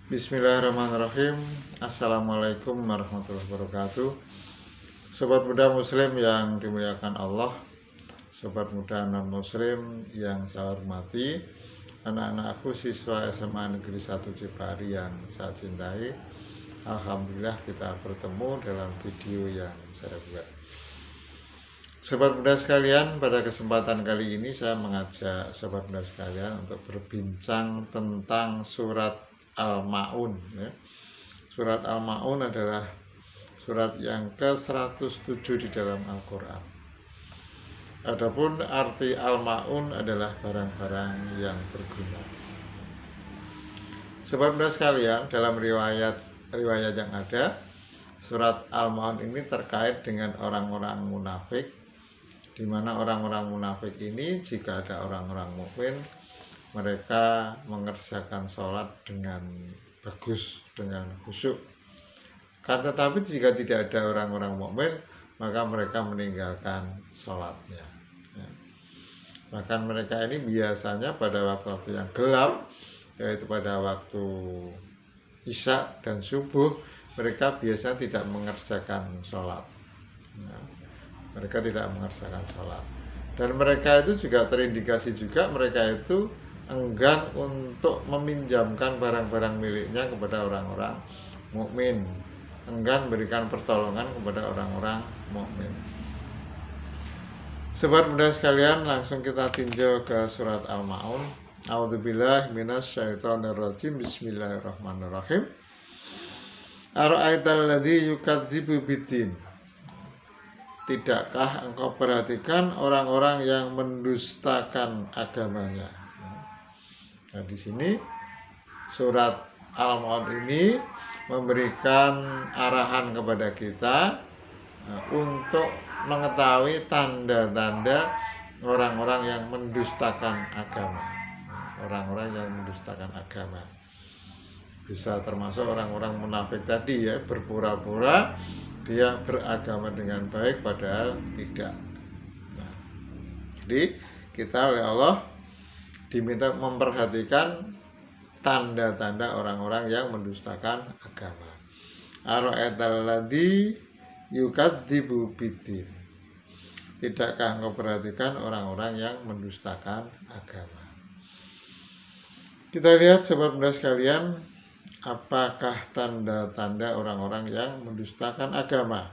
Bismillahirrahmanirrahim. Assalamualaikum warahmatullahi wabarakatuh. Sobat muda muslim yang dimuliakan Allah, sobat muda non muslim yang saya hormati, anak-anakku siswa SMA Negeri 1 Cipari yang saya cintai. Alhamdulillah kita bertemu dalam video yang saya buat. Sobat muda sekalian, pada kesempatan kali ini saya mengajak sobat muda sekalian untuk berbincang tentang surat Al-Ma'un. Surat Al-Ma'un adalah surat yang ke-107 di dalam Al-Quran. Adapun arti Al-Ma'un adalah barang-barang yang berguna. Sobat muda sekalian, dalam riwayat yang ada, surat Al-Ma'un ini terkait dengan orang-orang munafik, di mana orang-orang munafik ini jika ada orang-orang mukmin, mereka mengerjakan sholat dengan bagus, dengan khusyuk. Tetapi jika tidak ada orang-orang mukmin, maka mereka meninggalkan sholatnya. Bahkan mereka ini biasanya pada waktu-waktu yang gelap, yaitu pada waktu Isya dan subuh, mereka biasanya tidak mengerjakan sholat. Mereka tidak mengerjakan sholat. Dan mereka itu juga terindikasi juga mereka itu enggan untuk meminjamkan barang-barang miliknya kepada orang-orang mukmin, enggan berikan pertolongan kepada orang-orang mukmin. Sobat muda sekalian, langsung kita tinjau ke surat Al-Ma'un. A'udzubillahi minasyaitonirrajim. Bismillahirrahmanirrahim. Ara'aital ladzi yukadzibu biddin. Tidakkah engkau perhatikan orang-orang yang mendustakan agamanya? Nah, di sini surat Al-Ma'un ini memberikan arahan kepada kita untuk mengetahui tanda-tanda orang-orang yang mendustakan agama. Orang-orang yang mendustakan agama bisa termasuk orang-orang munafik tadi, ya, berpura-pura dia beragama dengan baik padahal tidak. Nah, jadi kita oleh Allah diminta memperhatikan tanda-tanda orang-orang yang mendustakan agama. Ara'aital ladzi yukadzibu biddin. Tidakkah engkau perhatikan orang-orang yang mendustakan agama? Kita lihat sobat muda sekalian, apakah tanda-tanda orang-orang yang mendustakan agama?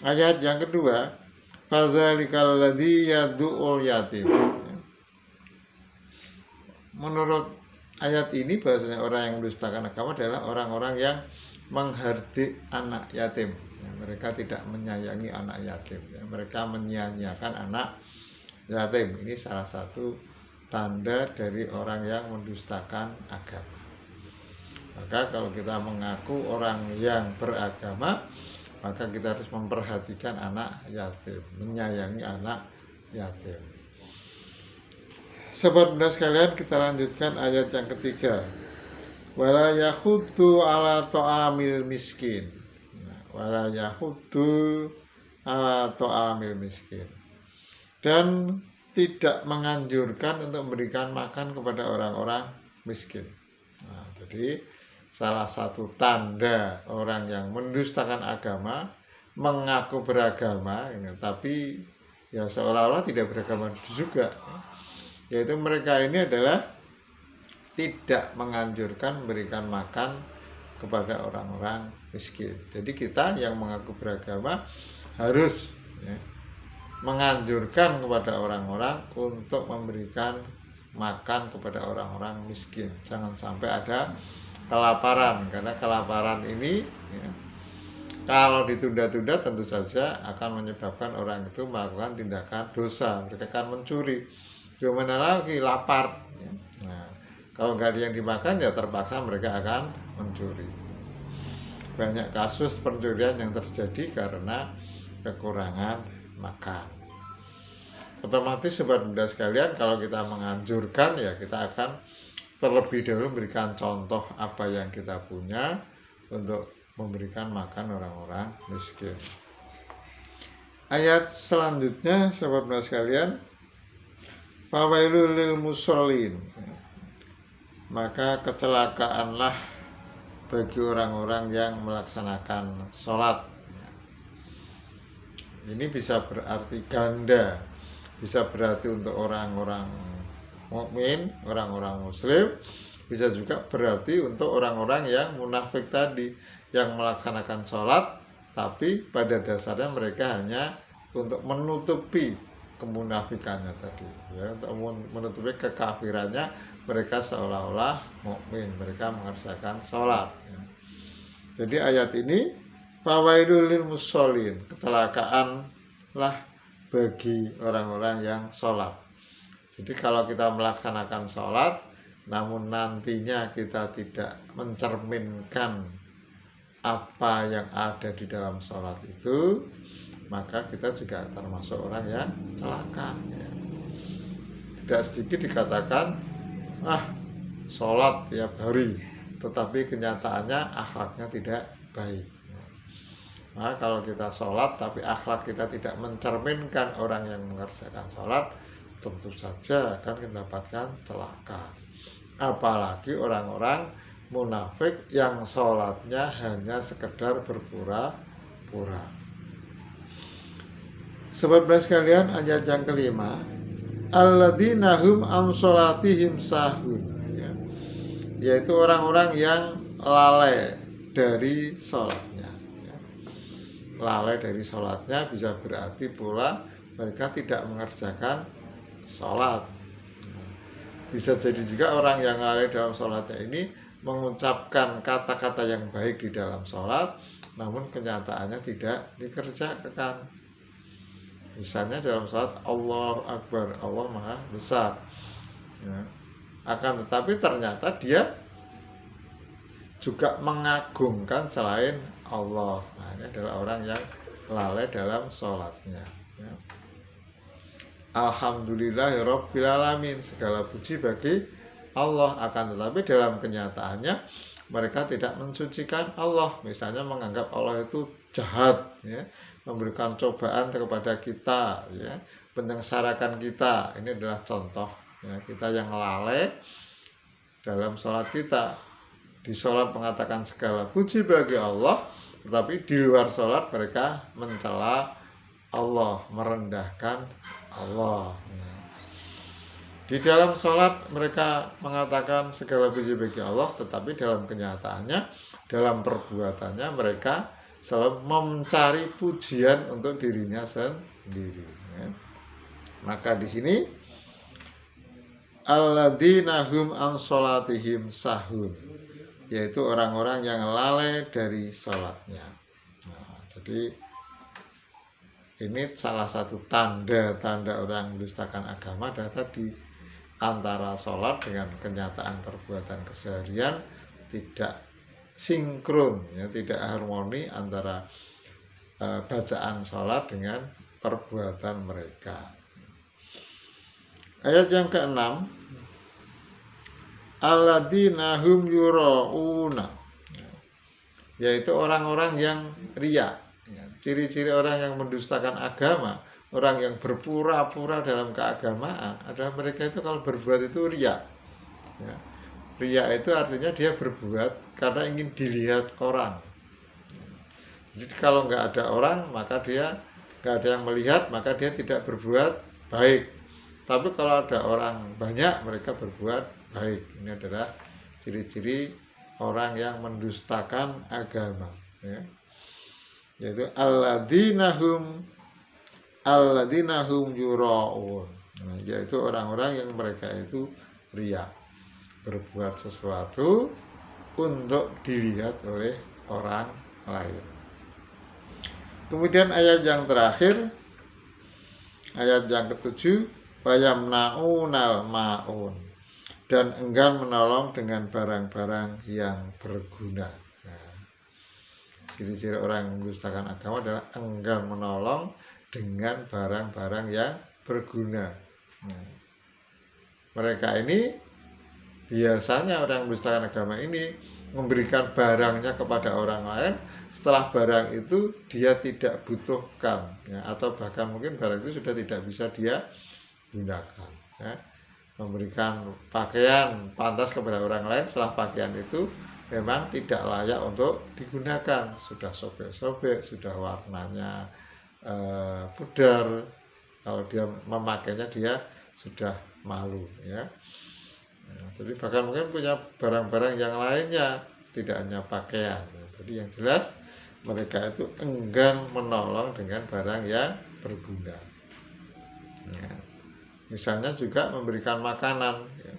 Ayat yang kedua, fadzalikal ladzi yad'ul yatim. Menurut ayat ini bahasanya orang yang mendustakan agama adalah orang-orang yang menghardik anak yatim. Mereka tidak menyayangi anak yatim. Mereka menyia-nyiakan anak yatim. Ini salah satu tanda dari orang yang mendustakan agama. Maka kalau kita mengaku orang yang beragama, maka kita harus memperhatikan anak yatim, menyayangi anak yatim. Sobat muda sekalian, kita lanjutkan ayat yang ketiga. Wala yahuddu ala ta'amil miskin. Wala yahuddu ala ta'amil miskin. Dan tidak menganjurkan untuk memberikan makan kepada orang-orang miskin. Nah, jadi salah satu tanda orang yang mendustakan agama, mengaku beragama, tapi ya seolah-olah tidak beragama juga, yaitu mereka ini adalah tidak menganjurkan memberikan makan kepada orang-orang miskin. Jadi kita yang mengaku beragama harus, ya, menganjurkan kepada orang-orang untuk memberikan makan kepada orang-orang miskin. Jangan sampai ada kelaparan, karena kelaparan ini, ya, kalau ditunda-tunda tentu saja akan menyebabkan orang itu melakukan tindakan dosa. Mereka akan mencuri. Gimana lagi lapar, ya. Nah, kalau nggak ada yang dimakan, ya terpaksa mereka akan mencuri. Banyak kasus pencurian yang terjadi karena kekurangan makan. Otomatis sobat muda sekalian, kalau kita menganjurkan, ya kita akan terlebih dahulu memberikan contoh apa yang kita punya untuk memberikan makan orang-orang miskin. Ayat selanjutnya sobat muda sekalian, fawailul lil musallin. Maka kecelakaanlah bagi orang-orang yang melaksanakan sholat. Ini bisa berarti ganda, bisa berarti untuk orang-orang mukmin, orang-orang muslim, bisa juga berarti untuk orang-orang yang munafik tadi, yang melaksanakan sholat tapi pada dasarnya mereka hanya untuk menutupi kemunafikannya tadi, ya, untuk menutupi kekafirannya. Mereka seolah-olah mukmin, mereka mengerjakan sholat, ya. Jadi ayat ini fawailul lil musholin, kecelakaanlah bagi orang-orang yang sholat. Jadi kalau kita melaksanakan sholat namun nantinya kita tidak mencerminkan apa yang ada di dalam sholat itu, maka kita juga termasuk orang yang celaka, ya. Tidak sedikit dikatakan sholat tiap hari, tetapi kenyataannya akhlaknya tidak baik. Nah, kalau kita sholat tapi akhlak kita tidak mencerminkan orang yang mengerjakan sholat, tentu saja akan mendapatkan celaka. Apalagi orang-orang munafik yang sholatnya hanya sekedar berpura-pura. Sobat belas sekalian, ayat yang kelima, alladzina hum an sholatihim sahun, ya, yaitu orang-orang yang lalai dari sholatnya, ya. Lalai dari sholatnya bisa berarti pula mereka tidak mengerjakan sholat. Bisa jadi juga orang yang lalai dalam sholatnya ini mengucapkan kata-kata yang baik di dalam sholat, namun kenyataannya tidak dikerjakan. Misalnya dalam sholat Allahu Akbar, Allah Maha Besar, ya. Akan tetapi ternyata dia juga mengagungkan selain Allah. Nah, ini adalah orang yang lalai dalam sholatnya, ya. Alhamdulillahirabbil alamin, segala puji bagi Allah. Akan tetapi dalam kenyataannya mereka tidak mensucikan Allah. Misalnya menganggap Allah itu jahat, ya, memberikan cobaan kepada kita, ya, menyengsarakan kita. Ini adalah contoh, ya, kita yang lalai dalam sholat kita. Di sholat mengatakan segala puji bagi Allah, tetapi di luar sholat mereka mencela Allah, merendahkan Allah. Di dalam sholat mereka mengatakan segala puji bagi Allah, tetapi dalam kenyataannya, dalam perbuatannya mereka selalu mencari pujian untuk dirinya sendiri, ya. Maka di sini alladzina hum an sholatihim sahun, yaitu orang-orang yang lalai dari sholatnya. Nah, jadi ini salah satu tanda-tanda orang mendustakan agama adalah tadi, antara sholat dengan kenyataan perbuatan keseharian tidak sinkron, ya, tidak harmoni antara bacaan sholat dengan perbuatan mereka. Ayat yang keenam, alladzina hum yura'una, yaitu orang-orang yang riya, ya. Ciri-ciri orang yang mendustakan agama, orang yang berpura-pura dalam keagamaan adalah mereka itu kalau berbuat itu riya, ya. Riya itu artinya dia berbuat karena ingin dilihat orang. Jadi kalau nggak ada orang, maka dia nggak ada yang melihat, maka dia tidak berbuat baik. Tapi kalau ada orang banyak, mereka berbuat baik. Ini adalah ciri-ciri orang yang mendustakan agama, ya. Yaitu alladzina hum yura'un, nah, yaitu orang-orang yang mereka itu riya, berbuat sesuatu untuk dilihat oleh orang lain. Kemudian ayat yang terakhir, ayat yang ketujuh, wayamna'unal ma'un, dan enggan menolong dengan barang-barang yang berguna. Nah, ciri-ciri orang yang mendustakan agama adalah enggan menolong dengan barang-barang yang berguna. Nah, mereka ini biasanya orang yang mendustakan agama ini memberikan barangnya kepada orang lain setelah barang itu dia tidak butuhkan, ya, atau bahkan mungkin barang itu sudah tidak bisa dia gunakan, ya. Memberikan pakaian pantas kepada orang lain setelah pakaian itu memang tidak layak untuk digunakan, sudah sobek-sobek, sudah warnanya pudar. Kalau dia memakainya dia sudah malu ya. Jadi bahkan mungkin punya barang-barang yang lainnya, tidak hanya pakaian. Jadi yang jelas mereka itu enggan menolong dengan barang yang berguna. Ya. Misalnya juga memberikan makanan. Ya.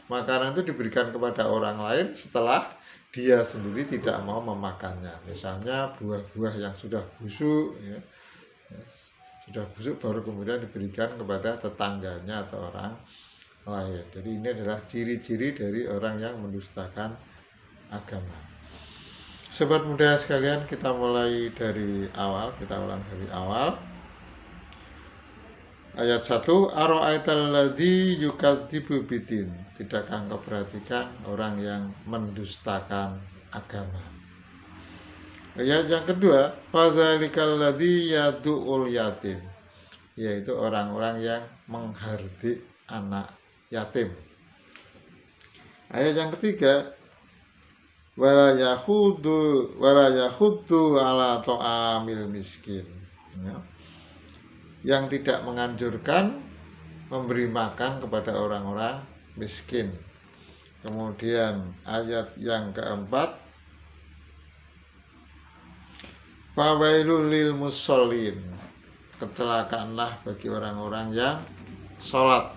Makanan itu diberikan kepada orang lain setelah dia sendiri tidak mau memakannya. Misalnya buah-buah yang sudah busuk, ya, sudah busuk baru kemudian diberikan kepada tetangganya atau orang lain. Jadi ini adalah ciri-ciri dari orang yang mendustakan agama. Sobat muda sekalian, kita mulai dari awal, kita ulang dari awal. Ayat 1, Ara'aital ladzi yukadzibu bidin. Tidakkah engkau perhatikan orang yang mendustakan agama? Ayat yang kedua, fadzalikal ladzi yadu'ul yatim. Yaitu orang-orang yang menghardik anak yatim. Ayat yang ketiga, wala yahudu ala ta'amil miskin. Ya. Yang tidak menganjurkan memberi makan kepada orang-orang miskin. Kemudian ayat yang keempat, fawailul lil musallin. Kecelakaanlah bagi orang-orang yang sholat,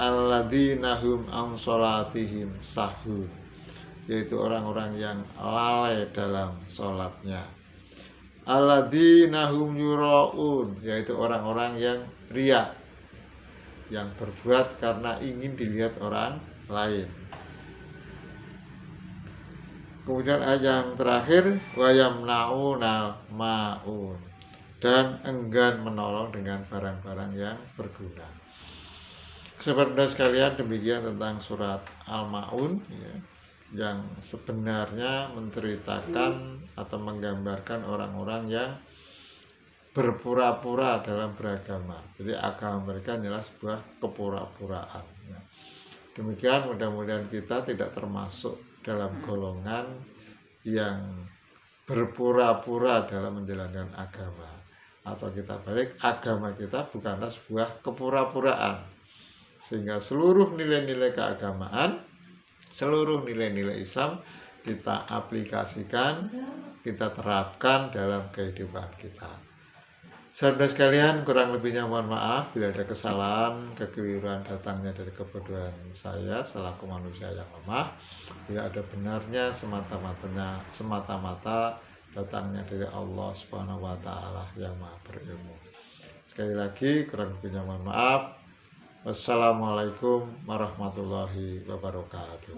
alladzina hum an sholatihim sahun, yaitu orang-orang yang lalai dalam sholatnya. Alladzina hum yuraun, yaitu orang-orang yang riya, yang berbuat karena ingin dilihat orang lain. Kemudian ayat yang terakhir, wa yamnaunal maun, dan enggan menolong dengan barang-barang yang berguna. Saudara sekalian, demikian tentang surat Al-Maun ya, yang sebenarnya menceritakan atau menggambarkan orang-orang yang berpura-pura dalam beragama. Jadi agama mereka adalah sebuah kepura-puraan ya. Demikian, mudah-mudahan kita tidak termasuk dalam golongan yang berpura-pura dalam menjalankan agama. Atau kita balik, agama kita bukanlah sebuah kepura-puraan, sehingga seluruh nilai-nilai keagamaan, seluruh nilai-nilai Islam kita aplikasikan, kita terapkan dalam kehidupan kita. Saudara sekalian, kurang lebihnya mohon maaf bila ada kesalahan, kekeliruan datangnya dari kebodohan saya selaku manusia yang lemah. Bila ada benarnya semata-mata datangnya dari Allah Subhanahu wa taala yang Maha berilmu. Sekali lagi kurang lebihnya mohon maaf. Wassalamualaikum warahmatullahi wabarakatuh.